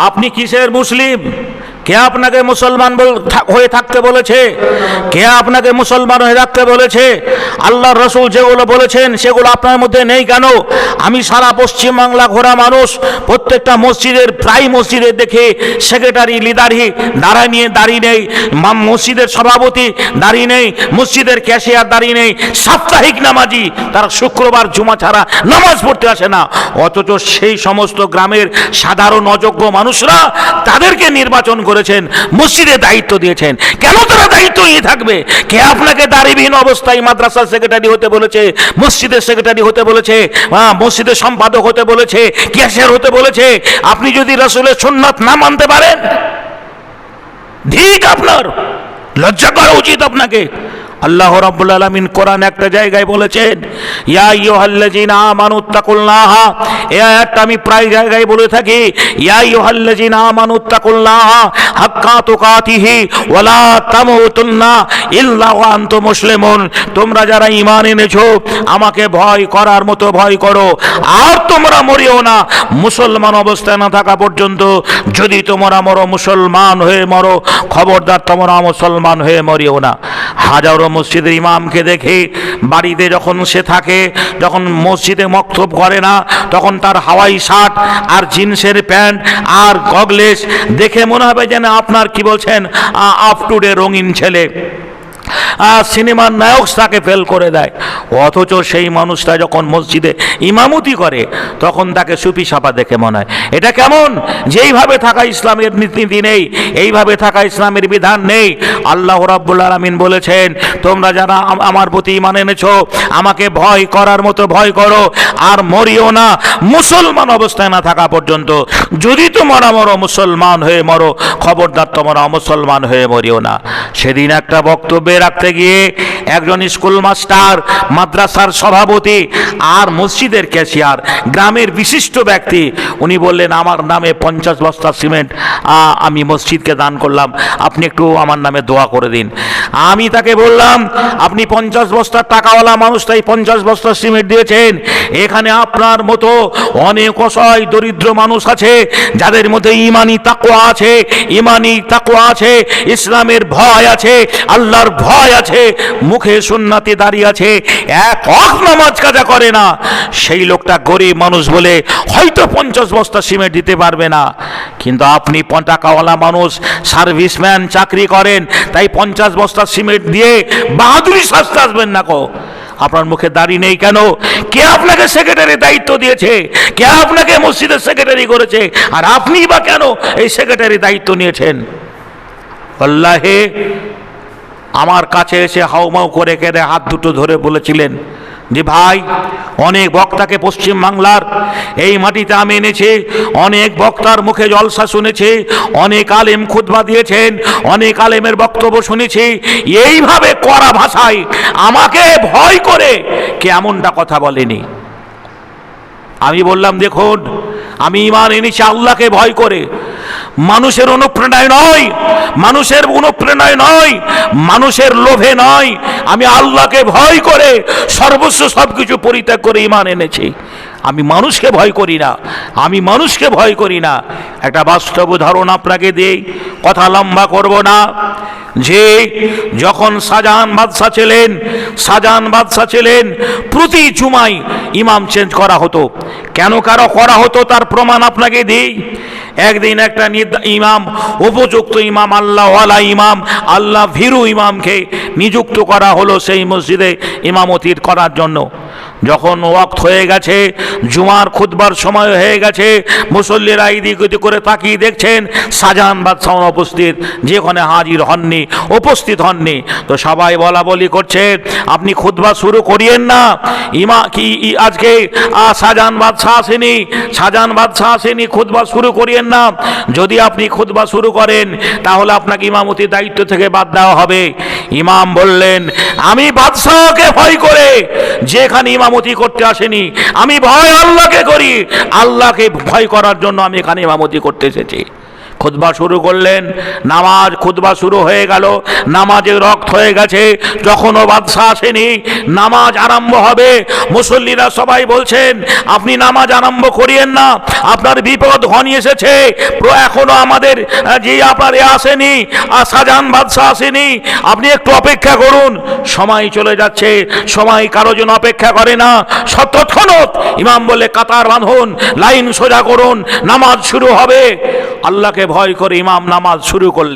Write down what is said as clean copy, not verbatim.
আপনি কিসের মুসলিম? কে আপনাকে মুসলমান হয়ে থাকতে বলেছে? কে আপনাকে মুসলমান হয়ে থাকতে বলেছে? আল্লাহর রসুল যেগুলো বলেছেন সেগুলো আপনার মধ্যে নেই কেন? আমি সারা পশ্চিমবাংলা ঘোরা মানুষ, প্রত্যেকটা মসজিদের প্রায় মসজিদে দেখে সেক্রেটারি লিডারি দাঁড়িয়ে নেই, মসজিদের সভাপতি দাঁড়িয়ে নেই, মসজিদের ক্যাশিয়ার দাঁড়িয়ে নেই, সাপ্তাহিক নামাজি তারা শুক্রবার জুমা ছাড়া নামাজ পড়তে আসে না। অথচ সেই সমস্ত গ্রামের সাধারণ অযোগ্য মানুষরা তাদেরকে নির্বাচন করেছেন, মসজিদে দায়িত্ব দিয়েছেন। কেন তারা দায়িত্ব নিয়ে থাকবে? কে আপনাকে দাঁড়িবিহীন অবস্থায় মাদ্রাসার সেক্রেটারি হতে বলেছে, মসজিদের সেক্রেটারি হতে বলেছে, মসজিদের সম্পাদক হতে বলেছে, ক্যাশিয়ার হতে বলেছে? আপনি যদি রাসূলের সুন্নাত না মানতে পারেন, ঠিক আপনার লজ্জা করা উচিত আপনাকে। আল্লাহ রাব্বুল আলামিন কোরআন একটা জায়গায় বলেছেন, ইয়া আইয়ুহাল্লাযীনা আমানুত্তাকুল্লাহ। এই আয়াতটা আমি প্রায় জায়গায় বলে থাকি, ইয়া আইয়ুহাল্লাযীনা আমানুত্তাকুল্লাহ হাক্কা তুকাতিহি ওয়া লা তামুতুন্না ইল্লা ওয়া আনতুম মুসলিমুন। তোমরা যারা ঈমান এনেছো আমাকে ভয় করার মতো ভয় করো, আর তোমরা মরিও না মুসলমান অবস্থায় না থাকা পর্যন্ত। যদি তোমরা মরো মুসলমান হয়ে মরো, খবরদার তোমরা মুসলমান হয়ে মরিও না। হাজারো মসজিদের ইমামকে দেখে বাড়িতে যখন সে থাকে, যখন মসজিদে মক্তব করে না, তখন তার হাওয়াই শার্ট আর জিন্সের প্যান্ট আর গগলেস দেখে মনে হবে যেন আপনার কি বলছেন আপ টু ডে রঙিন ছেলে, সিনেমার নায়ক তাকে ফেল করে দেয়। অথচ সেই মানুষটা যখন মসজিদে ইমামতি করে তখন তাকে সুফি সাপা দেখে মনে হয় এটা কেমন? যেইভাবে থাকা ইসলামের নীতি নেই, এইভাবে থাকা ইসলামের বিধান নেই। আল্লাহ রাব্বুল আলামিন বলেছেন, তোমরা যারা আমার প্রতি ঈমান এনেছো আমাকে ভয় করার মতো ভয় করো, আর মরিও না মুসলমান অবস্থায় না থাকা পর্যন্ত। যদি তোমরা মরো মুসলমান হয়ে মরো, খবরদার তোমরা মুসলমান হয়ে মরিও না। সেদিন একটা বক্তব্যে রাখতে গিয়ে একজন স্কুল মাস্টার, মাদ্রাসার সভাপতি আর মসজিদের ক্যাশিয়ার, গ্রামের বিশিষ্ট ব্যক্তি, উনি বললেন, আমার নামে 50 বস্তা সিমেন্ট আমি মসজিদকে দান করলাম, আপনি একটু আমার নামে দোয়া করে দিন। আমি তাকে বললাম, আপনি 50 বস্তার টাকাওয়ালা মানুষ, তাই 50 বস্তা সিমেন্ট দিয়েছেন। এখানে আপনার মতো অনেক অসহায় দরিদ্র মানুষ আছে যাদের মধ্যে ইমানি তাকওয়া আছে, ইসলামের ভয় আছে, আল্লাহর ভয় আছে, মুখে সুন্নাতে দাঁড়িয়ে আছে, এক ওয়াক্ত নামাজ কাজা করে না। সেই লোকটা গরিব মানুষ বলে হয়তো 50 বস্তা সিমেন্ট দিতে পারবে না, কিন্তু আপনি টাকাওয়ালা মানুষ, সার্ভিসম্যান, চাকরি করেন, তাই 50 বস্তা সিমেন্ট দিয়ে বাহাদুরি সাজতে আসবেন না কো। আপনার মুখে দাড়ি নেই কেন? কে আপনাকে সেক্রেটারি দায়িত্ব দিয়েছে? কে আপনাকে মসজিদের সেক্রেটারি করেছে? আর আপনি বা কেন এই সেক্রেটারি দায়িত্ব নিয়েছেন? আল্লাহে আমার কাছে এসে হাউমাউ করে কেঁদে হাত দুটো ধরে বলেছিলেন যে, ভাই, অনেক বক্তাকে পশ্চিম বাংলার এই মাটিতে আমি এনেছি, অনেক বক্তার মুখে জলসা শুনেছি, অনেক আলেম খুতবা দিয়েছেন, অনেক আলেমের বক্তব্য শুনেছি, এইভাবে কড়া ভাষায় আমাকে ভয় করে কে এমনটা কথা বলেনি। আমি বললাম, দেখুন, আমি ঈমান এনেছি আল্লাহকে ভয় করে, মানুষের অনুপ্রেরণায় নয়, মানুষের লোভে নয়, আমি আল্লাহকে ভয় করে সর্বস্ব সবকিছু পরিত্যাগ করে ঈমান এনেছি। আমি মানুষকে ভয় করি না। একটা বাস্তব উদাহরণ আপনাকে দেই, কথা লম্বা করব না। যে যখন শাহজাহান বাদশাহ ছিলেন প্রতি জুমায় ইমাম চেঞ্জ করা হতো। কেন করা হতো তার প্রমাণ আপনাকে দিই। একদিন একটা ইমাম, উপযুক্ত ইমাম, আল্লাহওয়ালা ইমাম, আল্লাহ ভীরু ইমামকে নিযুক্ত করা হলো সেই মসজিদে ইমামতির করার জন্য। যখন ওয়াক্ত হয়ে গেছে, জুমার খুতবার সময় হয়ে গেছে, মুসল্লিরা এদিক ওদিক করে তাকিয়ে দেখছেন শাহজাহান বাদশাহ উপস্থিত, যেখানে উপস্থিত হননি। তো সবাই বলা বলি করছে, আপনি খুতবা শুরু করিয়েন না, আজকে শাহজাহান বাদশাহ আসেনি, খুতবা শুরু করিয়েন না। যদি আপনি খুতবা শুরু করেন তাহলে আপনাকে ইমামতির দায়িত্ব থেকে বাদ দেওয়া হবে। ইমাম বললেন, আমি বাদশাহকে ভয় করে যেখানে ইমামতি করতে আসেনি, আমি ভয় আল্লাহকে করি, আল্লাহকে ভয় করার জন্য আমি এখানে ইমামতি করতে এসেছি। খুতবা শুরু করলেন, নামাজ খুতবা শুরু হয়ে গেল, নামাজে রক্ত হয়ে গেছে, যখনও বাদশা আসেনি, নামাজ আরম্ভ হবে। মুসল্লিরা সবাই বলছেন আপনি নামাজ আরম্ভ করিয়েন না, আপনার বিপদ ঘনিয়ে এসেছে, এখনো আমাদের যে আপনার আসেনি, শাহজাহান বাদশা আসেনি, আপনি একটু অপেক্ষা করুন। সময় চলে যাচ্ছে, সময় কারো জন্য অপেক্ষা করে না। তৎক্ষণাৎ ইমাম বলে কাতার বাঁধুন, লাইন সোজা করুন, নামাজ শুরু হবে। আল্লাহকে ভয় করে ইমাম নামাজ শুরু করলেন।